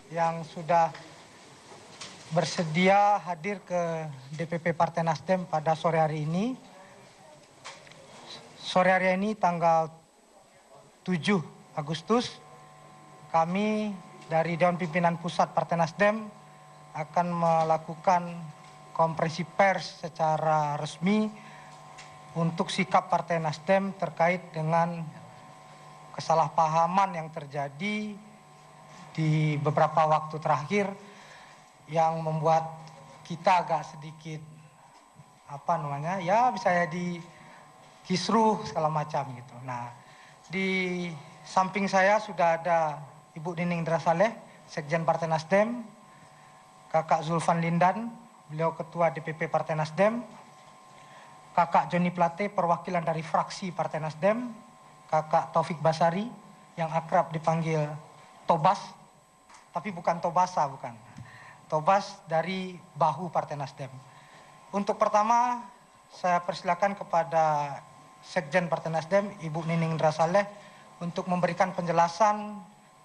yang sudah bersedia hadir ke DPP Partai Nasdem pada sore hari ini. Sore hari ini tanggal 7 Agustus, kami dari Dewan Pimpinan Pusat Partai Nasdem akan melakukan konferensi pers secara resmi untuk sikap Partai Nasdem terkait dengan kesalahpahaman yang terjadi di beberapa waktu terakhir yang membuat kita agak sedikit bisa jadi kisruh segala macam gitu. Nah, di samping saya sudah ada Ibu Nining Indra Saleh, Sekjen Partai Nasdem, Kakak Zulfan Lindan, beliau Ketua DPP Partai Nasdem, Kakak Joni Plate, perwakilan dari fraksi Partai Nasdem, Kakak Taufik Basari, yang akrab dipanggil Tobas, tapi bukan Tobasa, bukan. Tobas dari Bahu Partai Nasdem. Untuk pertama, saya persilakan kepada Sekjen Partai Nasdem, Ibu Nining Indra Saleh, untuk memberikan penjelasan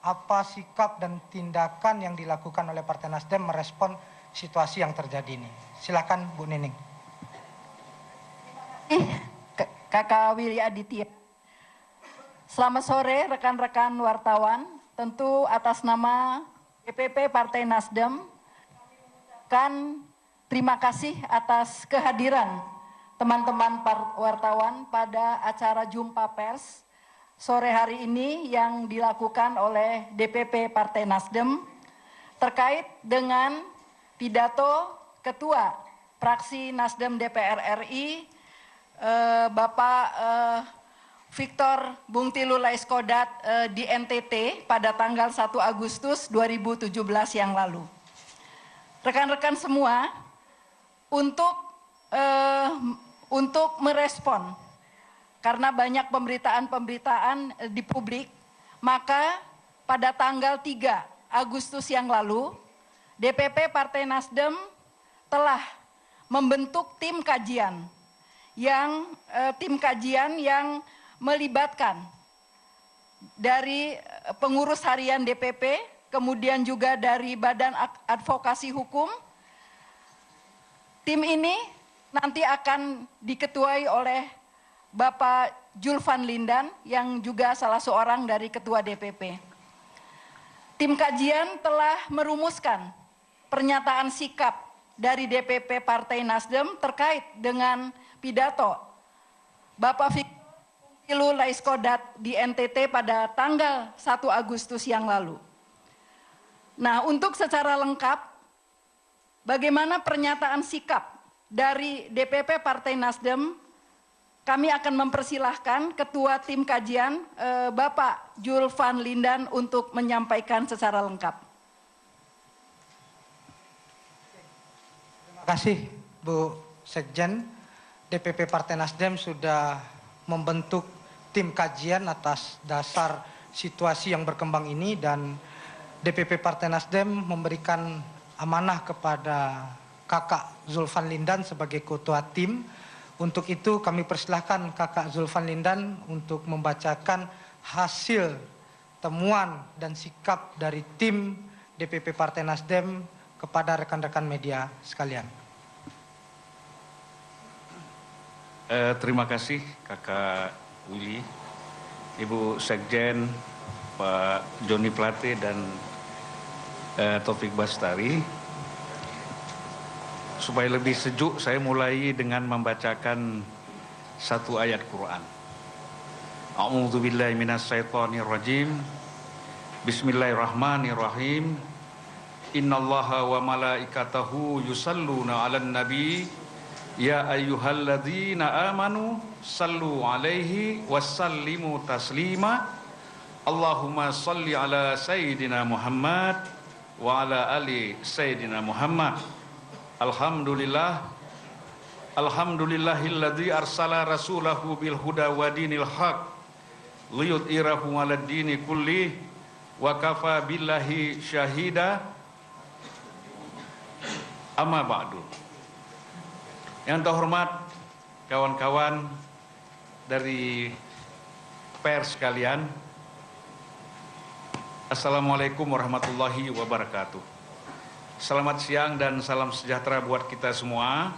apa sikap dan tindakan yang dilakukan oleh Partai Nasdem merespon situasi yang terjadi ini. Silakan Bu Nining. Kakak Willy Aditya. Selamat sore rekan-rekan wartawan. Tentu atas nama DPP Partai Nasdem, kami terima kasih atas kehadiran teman-teman wartawan pada acara jumpa pers sore hari ini yang dilakukan oleh DPP Partai Nasdem terkait dengan pidato Ketua Fraksi Nasdem DPR RI Bapak Victor Bungtilu Laiskodat di NTT pada tanggal 1 Agustus 2017 yang lalu. Rekan-rekan semua, untuk merespon, karena banyak pemberitaan-pemberitaan di publik, maka pada tanggal 3 Agustus yang lalu, DPP Partai Nasdem telah membentuk tim kajian yang melibatkan dari pengurus harian DPP, kemudian juga dari Badan Advokasi Hukum. Tim ini nanti akan diketuai oleh Bapak Zulfan Lindan yang juga salah seorang dari Ketua DPP. Tim kajian telah merumuskan pernyataan sikap dari DPP Partai Nasdem terkait dengan pidato Bapak Victor Bungtilu Laiskodat di NTT pada tanggal 1 Agustus yang lalu. Nah, untuk secara lengkap bagaimana pernyataan sikap dari DPP Partai Nasdem, kami akan mempersilahkan Ketua Tim Kajian Bapak Zulfan Lindan untuk menyampaikan secara lengkap. Terima kasih Bu Sekjen. DPP Partai Nasdem sudah membentuk tim kajian atas dasar situasi yang berkembang ini dan DPP Partai Nasdem memberikan amanah kepada Kakak Zulfan Lindan sebagai ketua tim. Untuk itu kami persilahkan Kakak Zulfan Lindan untuk membacakan hasil temuan dan sikap dari tim DPP Partai Nasdem kepada rekan-rekan media sekalian. Terima kasih Kakak Willy, Ibu Sekjen, Pak Joni Plate dan Taufik Bastari. Supaya lebih sejuk, saya mulai dengan membacakan satu ayat Quran. A'udzubillahi minasyaitonirrajim. Bismillahirrahmanirrahim. Innallaha wa malaikatahu yusalluna 'alan nabi. Ya ayyuhalladzina amanu sallu 'alaihi wassallimu taslima. Allahumma salli 'ala sayyidina Muhammad wa 'ala ali sayyidina Muhammad. Alhamdulillahilladzi arsala rasulahu bil huda wa dinil haq liyudhhirahu 'alad dini kulli wa kafa billahi syahida. Amma ba'du. Yang terhormat kawan-kawan dari pers sekalian, Assalamualaikum warahmatullahi wabarakatuh. Selamat siang dan salam sejahtera buat kita semua.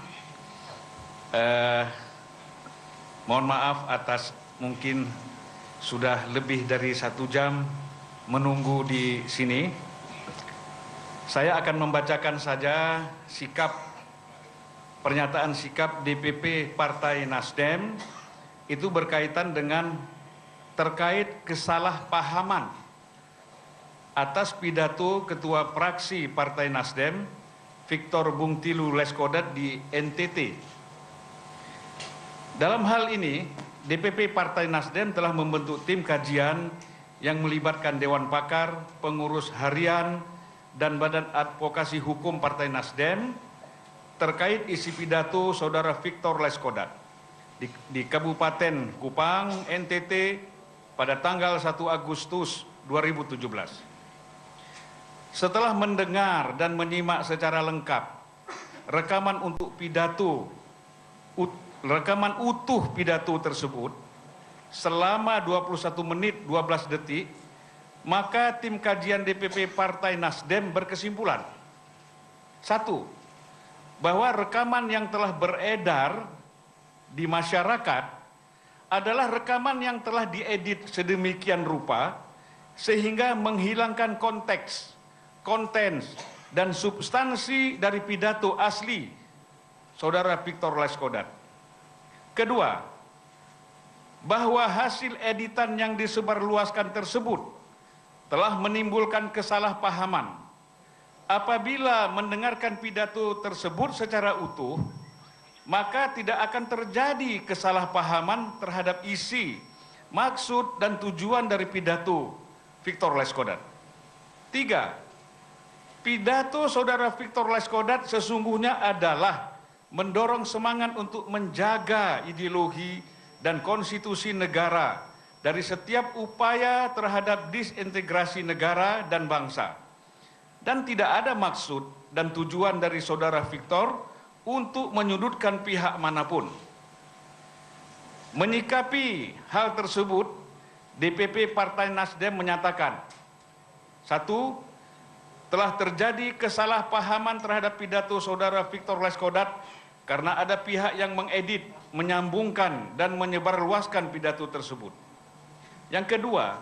Mohon maaf atas mungkin sudah lebih dari 1 jam menunggu di sini. Saya akan membacakan saja pernyataan sikap DPP Partai Nasdem. Itu berkaitan dengan terkait kesalahpahaman atas pidato Ketua Fraksi Partai Nasdem Victor Bungtilu Leskodat di NTT. Dalam hal ini, DPP Partai Nasdem telah membentuk tim kajian yang melibatkan Dewan Pakar, pengurus harian, dan Badan Advokasi Hukum Partai Nasdem terkait isi pidato Saudara Victor Leskodat di Kabupaten Kupang, NTT pada tanggal 1 Agustus 2017. Setelah mendengar dan menyimak secara lengkap rekaman utuh pidato tersebut selama 21 menit 12 detik, maka tim kajian DPP Partai Nasdem berkesimpulan: 1. Bahwa rekaman yang telah beredar di masyarakat adalah rekaman yang telah diedit sedemikian rupa sehingga menghilangkan konteks, konten, dan substansi dari pidato asli Saudara Victor Leskodat. Kedua, bahwa hasil editan yang disebarluaskan tersebut telah menimbulkan kesalahpahaman. Apabila mendengarkan pidato tersebut secara utuh, maka tidak akan terjadi kesalahpahaman terhadap isi, maksud, dan tujuan dari pidato Victor Leskodat. 3. Pidato Saudara Victor Leskodat sesungguhnya adalah mendorong semangat untuk menjaga ideologi dan konstitusi negara dari setiap upaya terhadap disintegrasi negara dan bangsa. Dan tidak ada maksud dan tujuan dari Saudara Victor untuk menyudutkan pihak manapun. Menyikapi hal tersebut, DPP Partai Nasdem menyatakan: 1. Telah terjadi kesalahpahaman terhadap pidato Saudara Victor Leskodat karena ada pihak yang mengedit, menyambungkan, dan menyebarluaskan pidato tersebut. Yang kedua,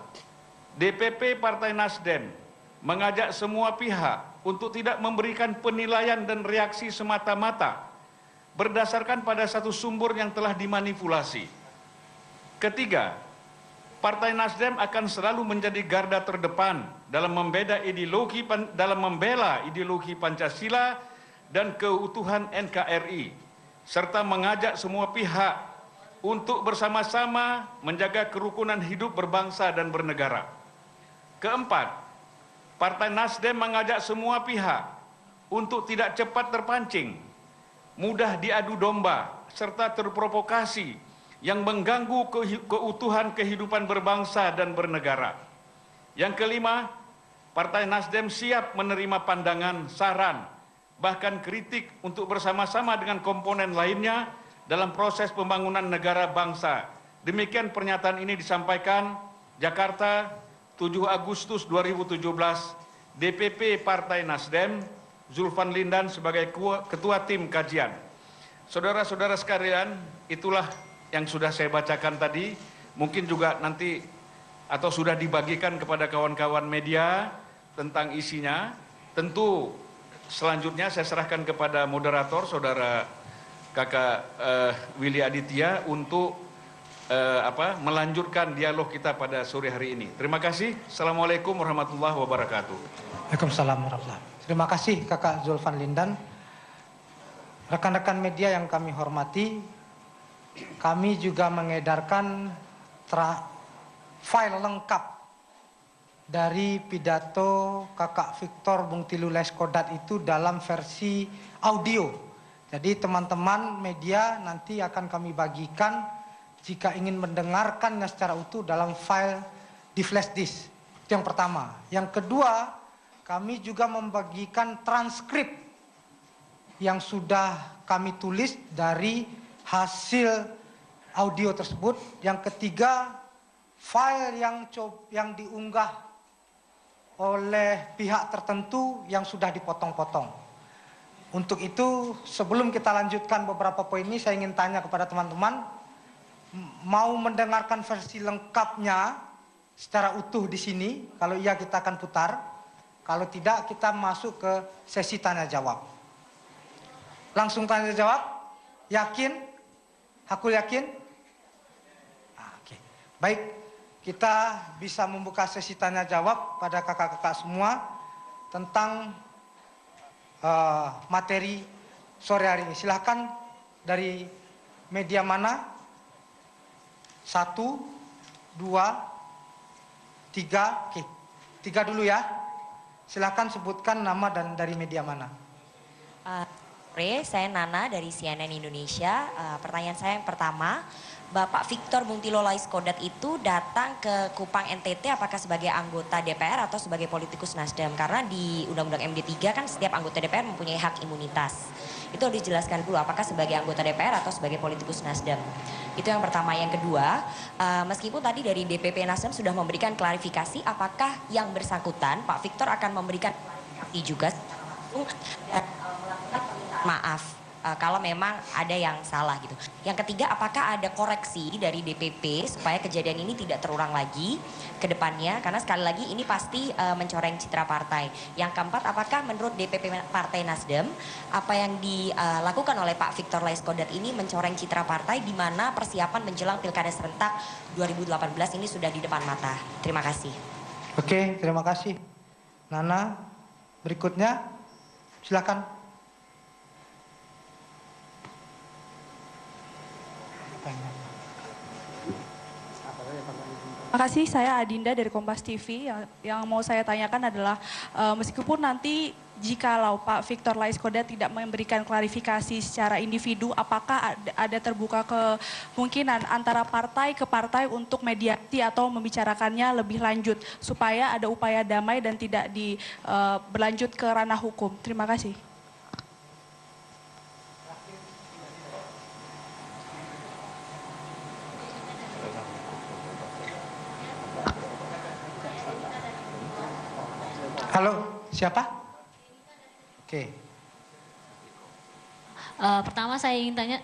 DPP Partai Nasdem mengajak semua pihak untuk tidak memberikan penilaian dan reaksi semata-mata berdasarkan pada satu sumber yang telah dimanipulasi. Ketiga, Partai Nasdem akan selalu menjadi garda terdepan dalam membela ideologi Pancasila dan keutuhan NKRI, serta mengajak semua pihak untuk bersama-sama menjaga kerukunan hidup berbangsa dan bernegara. Keempat, Partai Nasdem mengajak semua pihak untuk tidak cepat terpancing, mudah diadu domba, serta terprovokasi yang mengganggu keutuhan kehidupan berbangsa dan bernegara. Yang kelima, Partai Nasdem siap menerima pandangan, saran, bahkan kritik untuk bersama-sama dengan komponen lainnya dalam proses pembangunan negara bangsa. Demikian pernyataan ini disampaikan Jakarta 7 Agustus 2017, DPP Partai Nasdem, Zulfan Lindan sebagai Ketua Tim Kajian. Saudara-saudara sekalian, itulah yang sudah saya bacakan tadi. Mungkin juga nanti atau sudah dibagikan kepada kawan-kawan media tentang isinya. Tentu selanjutnya saya serahkan kepada moderator, Saudara Kakak Willy Aditya, untuk melanjutkan dialog kita pada sore hari ini. Terima kasih. Assalamualaikum warahmatullahi wabarakatuh. Waalaikumsalam warahmatullahi wabarakatuh. Terima kasih Kakak Zulfan Lindan. Rekan-rekan media yang kami hormati, kami juga mengedarkan file lengkap dari pidato Kakak Victor Bungtilu Leskodat itu dalam versi audio. Jadi teman-teman media nanti akan kami bagikan jika ingin mendengarkannya secara utuh dalam file di flash disk. Itu yang pertama. Yang kedua, kami juga membagikan transkrip yang sudah kami tulis dari hasil audio tersebut. Yang ketiga, file yang diunggah oleh pihak tertentu yang sudah dipotong-potong. Untuk itu, sebelum kita lanjutkan beberapa poin ini, saya ingin tanya kepada teman-teman, mau mendengarkan versi lengkapnya secara utuh di sini? Kalau iya, kita akan putar. Kalau tidak, kita masuk ke sesi tanya jawab. Langsung tanya jawab? Yakin? Hakul yakin? Oke. Baik, kita bisa membuka sesi tanya jawab pada kakak-kakak semua tentang materi sore hari ini. Silahkan dari media mana? 1, 2, 3. Oke, 3 dulu ya. Silahkan sebutkan nama dan dari media mana. Sore, saya Nana dari CNN Indonesia. Pertanyaan saya yang pertama, Bapak Victor Muntilo Laiskodat itu datang ke Kupang NTT apakah sebagai anggota DPR atau sebagai politikus Nasdem? Karena di Undang-Undang MD3 kan setiap anggota DPR mempunyai hak imunitas. Itu harus dijelaskan dulu apakah sebagai anggota DPR atau sebagai politikus Nasdem. Itu yang pertama. Yang kedua, meskipun tadi dari DPP Nasdem sudah memberikan klarifikasi, apakah yang bersangkutan Pak Victor akan memberikan klarifikasi juga secara langsung dan melakukan permintaan maaf kalau memang ada yang salah gitu. Yang ketiga, apakah ada koreksi dari DPP supaya kejadian ini tidak terulang lagi ke depannya? Karena sekali lagi ini pasti mencoreng citra partai. Yang keempat, apakah menurut DPP Partai Nasdem apa yang dilakukan oleh Pak Victor Laiskodat ini mencoreng citra partai di mana persiapan menjelang Pilkada serentak 2018 ini sudah di depan mata? Terima kasih. Oke, terima kasih. Nana, berikutnya silakan. Terima kasih, saya Adinda dari Kompas TV. Yang mau saya tanyakan adalah meskipun nanti jikalau Pak Victor Laiskodat tidak memberikan klarifikasi secara individu, apakah ada terbuka kemungkinan antara partai ke partai untuk mediasi atau membicarakannya lebih lanjut supaya ada upaya damai dan tidak berlanjut ke ranah hukum? Terima kasih. Halo, siapa? Oke. Pertama saya ingin tanya,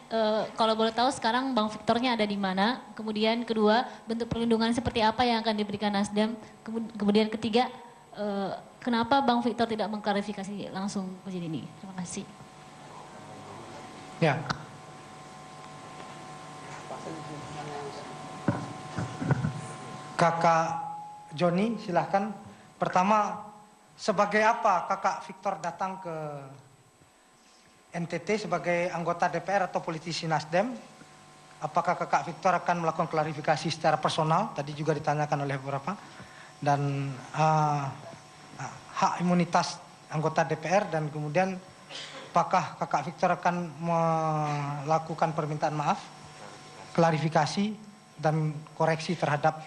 kalau boleh tahu sekarang Bang Victornya ada di mana? Kemudian kedua, bentuk perlindungan seperti apa yang akan diberikan Nasdem? Kemudian ketiga, kenapa Bang Victor tidak mengklarifikasi langsung kejadian ini? Terima kasih. Ya. Kakak Joni, silahkan. Pertama, sebagai apa kakak Victor datang ke NTT sebagai anggota DPR atau politisi Nasdem? Apakah kakak Victor akan melakukan klarifikasi secara personal? Tadi juga ditanyakan oleh beberapa. Dan hak imunitas anggota DPR, dan kemudian apakah kakak Victor akan melakukan permintaan maaf, klarifikasi, dan koreksi terhadap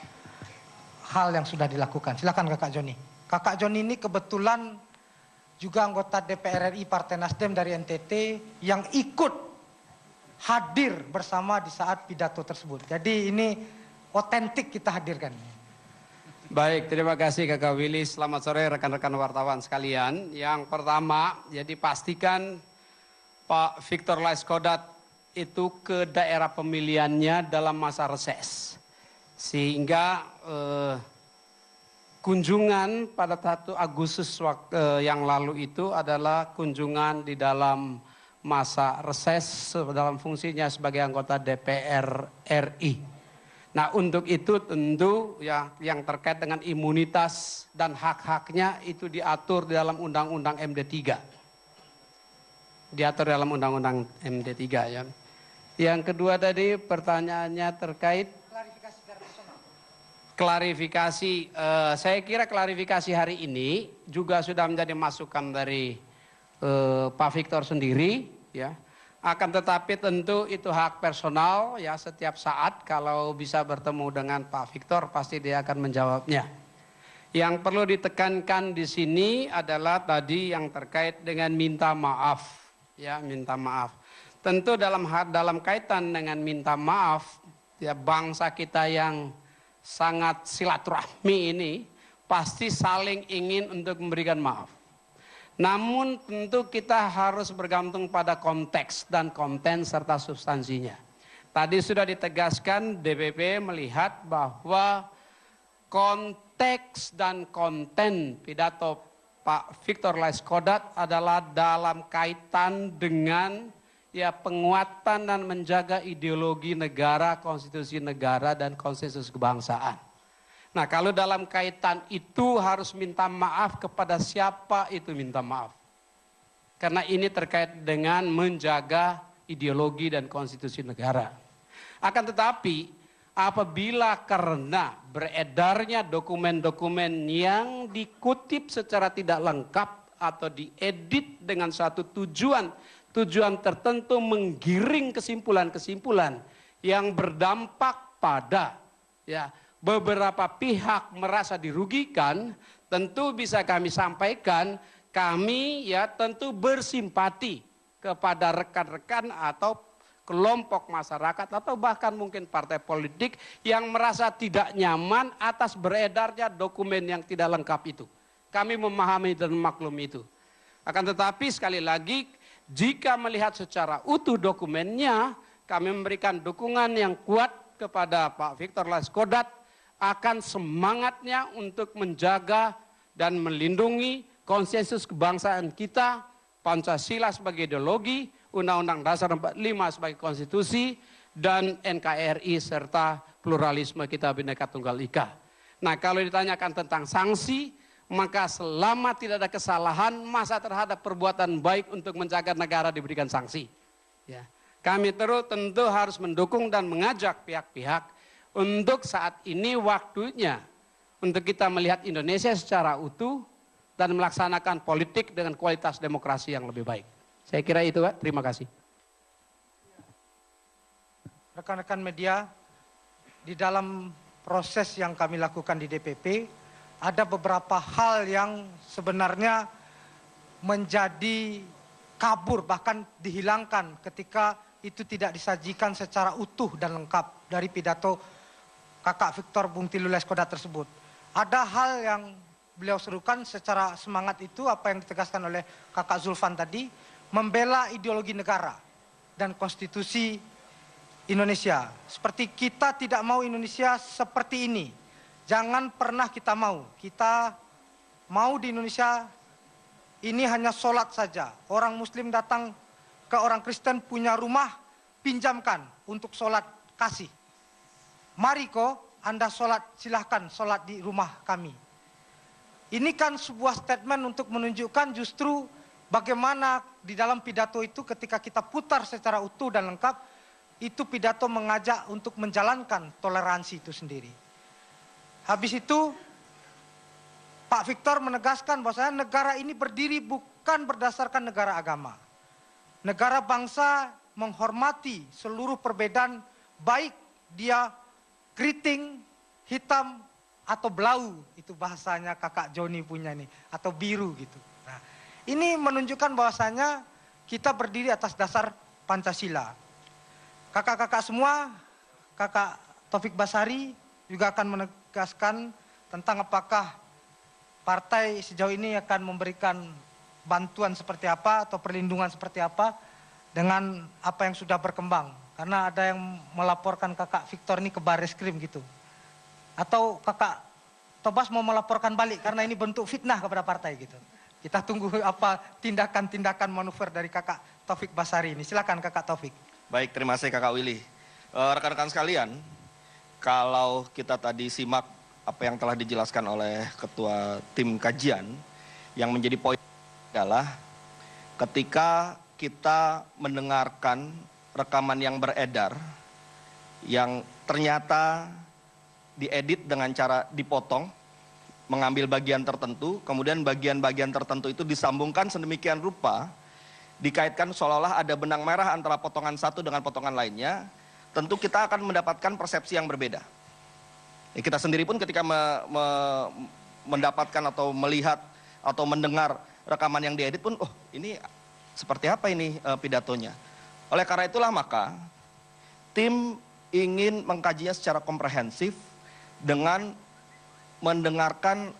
hal yang sudah dilakukan? Silakan kakak Joni. Kakak Joni ini kebetulan juga anggota DPR RI Partai Nasdem dari NTT yang ikut hadir bersama di saat pidato tersebut. Jadi ini otentik kita hadirkan. Baik, terima kasih Kakak Willy. Selamat sore rekan-rekan wartawan sekalian. Yang pertama, jadi pastikan Pak Victor Laiskodat itu ke daerah pemilihannya dalam masa reses. Sehingga kunjungan pada 1 Agustus yang lalu itu adalah kunjungan di dalam masa reses dalam fungsinya sebagai anggota DPR RI. Nah, untuk itu tentu ya yang terkait dengan imunitas dan hak-haknya itu diatur di dalam Undang-Undang MD3. Diatur dalam Undang-Undang MD3 ya. Yang kedua tadi pertanyaannya terkait klarifikasi, saya kira klarifikasi hari ini juga sudah menjadi masukan dari Pak Victor sendiri, ya. Akan tetapi tentu itu hak personal, ya. Setiap saat kalau bisa bertemu dengan Pak Victor pasti dia akan menjawabnya. Yang perlu ditekankan di sini adalah tadi yang terkait dengan minta maaf, ya, minta maaf. Tentu dalam kaitan dengan minta maaf, ya, bangsa kita yang sangat silaturahmi ini pasti saling ingin untuk memberikan maaf. Namun tentu kita harus bergantung pada konteks dan konten serta substansinya. Tadi sudah ditegaskan DPP melihat bahwa konteks dan konten pidato Pak Victor Laiskodat adalah dalam kaitan dengan penguatan dan menjaga ideologi negara, konstitusi negara dan konsensus kebangsaan. Nah, kalau dalam kaitan itu harus minta maaf kepada siapa itu minta maaf. Karena ini terkait dengan menjaga ideologi dan konstitusi negara. Akan tetapi apabila karena beredarnya dokumen-dokumen yang dikutip secara tidak lengkap atau diedit dengan satu tujuan tertentu menggiring kesimpulan-kesimpulan yang berdampak pada beberapa pihak merasa dirugikan, tentu bisa kami sampaikan, kami tentu bersimpati kepada rekan-rekan atau kelompok masyarakat atau bahkan mungkin partai politik yang merasa tidak nyaman atas beredarnya dokumen yang tidak lengkap itu. Kami memahami dan maklum itu. Akan tetapi sekali lagi, jika melihat secara utuh dokumennya, kami memberikan dukungan yang kuat kepada Pak Victor Laiskodat akan semangatnya untuk menjaga dan melindungi konsensus kebangsaan kita, Pancasila sebagai ideologi, Undang-Undang Dasar 45 sebagai konstitusi, dan NKRI serta pluralisme kita Bhinneka Tunggal Ika. Nah, kalau ditanyakan tentang sanksi, maka selama tidak ada kesalahan, masa terhadap perbuatan baik untuk menjaga negara diberikan sanksi. Kami tentu harus mendukung dan mengajak pihak-pihak untuk saat ini waktunya untuk kita melihat Indonesia secara utuh dan melaksanakan politik dengan kualitas demokrasi yang lebih baik. Saya kira itu, Pak. Terima kasih. Rekan-rekan media, di dalam proses yang kami lakukan di DPP, ada beberapa hal yang sebenarnya menjadi kabur, bahkan dihilangkan ketika itu tidak disajikan secara utuh dan lengkap dari pidato Kakak Victor Bung Tilu Laiskodat tersebut. Ada hal yang beliau serukan secara semangat itu, apa yang ditegaskan oleh Kakak Zulfan tadi, membela ideologi negara dan konstitusi Indonesia. Seperti kita tidak mau Indonesia seperti ini. Jangan pernah kita mau. Kita mau di Indonesia ini hanya sholat saja. Orang Muslim datang ke orang Kristen punya rumah, pinjamkan untuk sholat kasih. Mari kok Anda sholat, silahkan sholat di rumah kami. Ini kan sebuah statement untuk menunjukkan justru bagaimana di dalam pidato itu ketika kita putar secara utuh dan lengkap, itu pidato mengajak untuk menjalankan toleransi itu sendiri. Habis itu Pak Victor menegaskan bahwasanya negara ini berdiri bukan berdasarkan negara agama. Negara bangsa menghormati seluruh perbedaan, baik dia keriting, hitam, atau belau, itu bahasanya Kakak Joni punya nih, atau biru gitu. Nah, ini menunjukkan bahwasanya kita berdiri atas dasar Pancasila. Kakak-kakak semua, Kakak Taufik Basari juga akan menegaskan tentang apakah partai sejauh ini akan memberikan bantuan seperti apa atau perlindungan seperti apa dengan apa yang sudah berkembang. Karena ada yang melaporkan Kakak Victor ini ke Barreskrim gitu. Atau Kakak Tobas mau melaporkan balik karena ini bentuk fitnah kepada partai gitu. Kita tunggu apa tindakan-tindakan manuver dari Kakak Taufik Basari ini. Silakan Kakak Taufik. Baik, terima kasih Kakak Willy. Rekan-rekan sekalian, kalau kita tadi simak apa yang telah dijelaskan oleh Ketua Tim Kajian, yang menjadi poin adalah ketika kita mendengarkan rekaman yang beredar, yang ternyata diedit dengan cara dipotong, mengambil bagian tertentu, kemudian bagian-bagian tertentu itu disambungkan sedemikian rupa, dikaitkan seolah-olah ada benang merah antara potongan satu dengan potongan lainnya, tentu kita akan mendapatkan persepsi yang berbeda. Kita sendiri pun ketika mendapatkan atau melihat atau mendengar rekaman yang diedit pun, oh ini seperti apa ini pidatonya. Oleh karena itulah maka tim ingin mengkajinya secara komprehensif dengan mendengarkan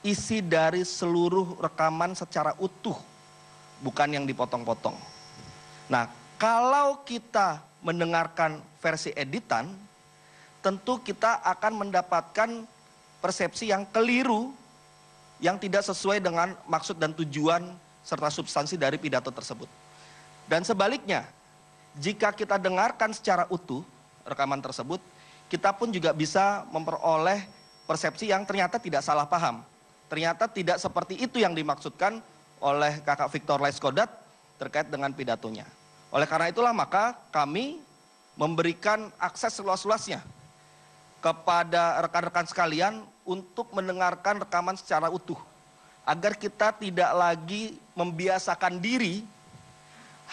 isi dari seluruh rekaman secara utuh, bukan yang dipotong-potong. Nah, kalau kita mendengarkan versi editan, tentu kita akan mendapatkan persepsi yang keliru, yang tidak sesuai dengan maksud dan tujuan serta substansi dari pidato tersebut. Dan sebaliknya, jika kita dengarkan secara utuh rekaman tersebut, kita pun juga bisa memperoleh persepsi yang ternyata tidak salah paham. Ternyata tidak seperti itu yang dimaksudkan oleh Kakak Victor Laiskodat terkait dengan pidatonya. Oleh karena itulah maka kami memberikan akses seluas-luasnya kepada rekan-rekan sekalian untuk mendengarkan rekaman secara utuh. Agar kita tidak lagi membiasakan diri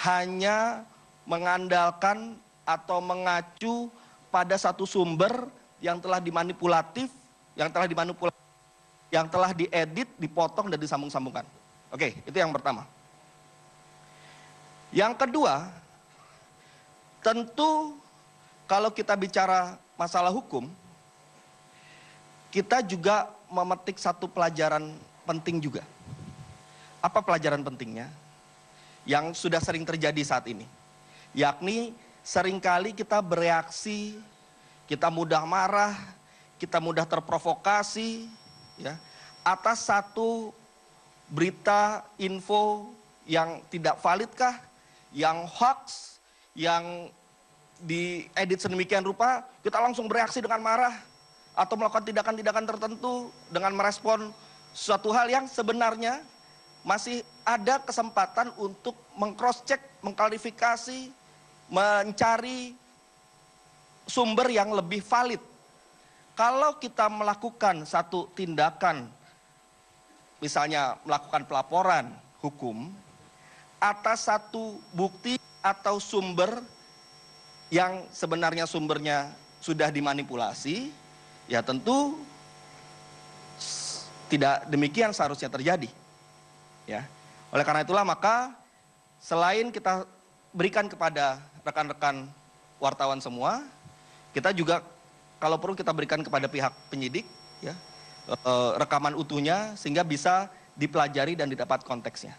hanya mengandalkan atau mengacu pada satu sumber yang telah dimanipulatif, yang telah diedit, dipotong dan disambung-sambungkan. Oke, itu yang pertama. Yang kedua, tentu kalau kita bicara masalah hukum, kita juga memetik satu pelajaran penting juga. Apa pelajaran pentingnya? Yang sudah sering terjadi saat ini. Yakni seringkali kita bereaksi, kita mudah marah, kita mudah terprovokasi, ya, atas satu berita, info yang tidak validkah, yang hoax, yang diedit sedemikian rupa, kita langsung bereaksi dengan marah atau melakukan tindakan-tindakan tertentu dengan merespon suatu hal yang sebenarnya masih ada kesempatan untuk meng-cross-check, mengklarifikasi, mencari sumber yang lebih valid. Kalau kita melakukan satu tindakan, misalnya melakukan pelaporan hukum atas satu bukti atau sumber yang sebenarnya sumbernya sudah dimanipulasi, ya tentu tidak demikian seharusnya terjadi. Ya. Oleh karena itulah maka selain kita berikan kepada rekan-rekan wartawan semua, kita juga kalau perlu kita berikan kepada pihak penyidik, ya, rekaman utuhnya sehingga bisa dipelajari dan didapat konteksnya.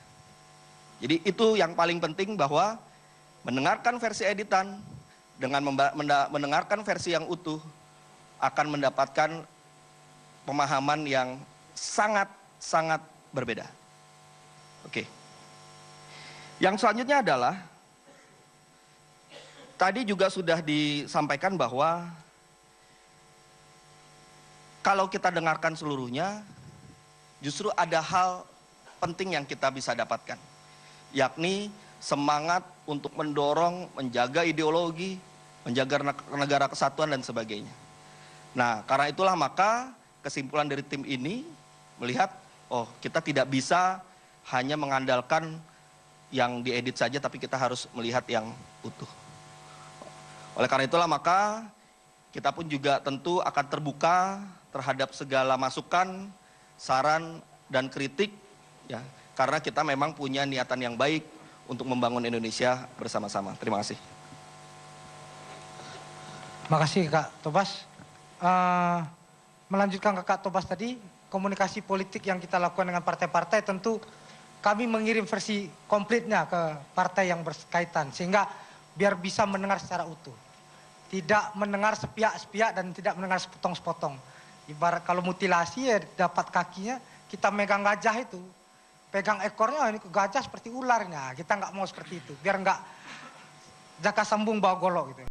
Jadi itu yang paling penting, bahwa mendengarkan versi editan dengan mendengarkan versi yang utuh akan mendapatkan pemahaman yang sangat-sangat berbeda. Oke. Yang selanjutnya adalah tadi juga sudah disampaikan bahwa kalau kita dengarkan seluruhnya, justru ada hal penting yang kita bisa dapatkan, yakni semangat untuk mendorong, menjaga ideologi, menjaga negara kesatuan dan sebagainya. Nah, karena itulah maka kesimpulan dari tim ini melihat, oh kita tidak bisa hanya mengandalkan yang diedit saja, tapi kita harus melihat yang utuh. Oleh karena itulah maka kita pun juga tentu akan terbuka terhadap segala masukan, saran, dan kritik, ya, karena kita memang punya niatan yang baik untuk membangun Indonesia bersama-sama. Terima kasih. Terima kasih Kak Tobas. Melanjutkan ke Kak Tobas tadi, komunikasi politik yang kita lakukan dengan partai-partai, tentu kami mengirim versi komplitnya ke partai yang berkaitan, sehingga biar bisa mendengar secara utuh. Tidak mendengar sepiak-sepiak dan tidak mendengar sepotong-sepotong. Ibarat kalau mutilasi ya dapat kakinya, kita megang gajah itu. Pegang ekornya, ini gajah seperti ularnya. Kita nggak mau seperti itu, biar nggak jaka sambung bawa golok gitu.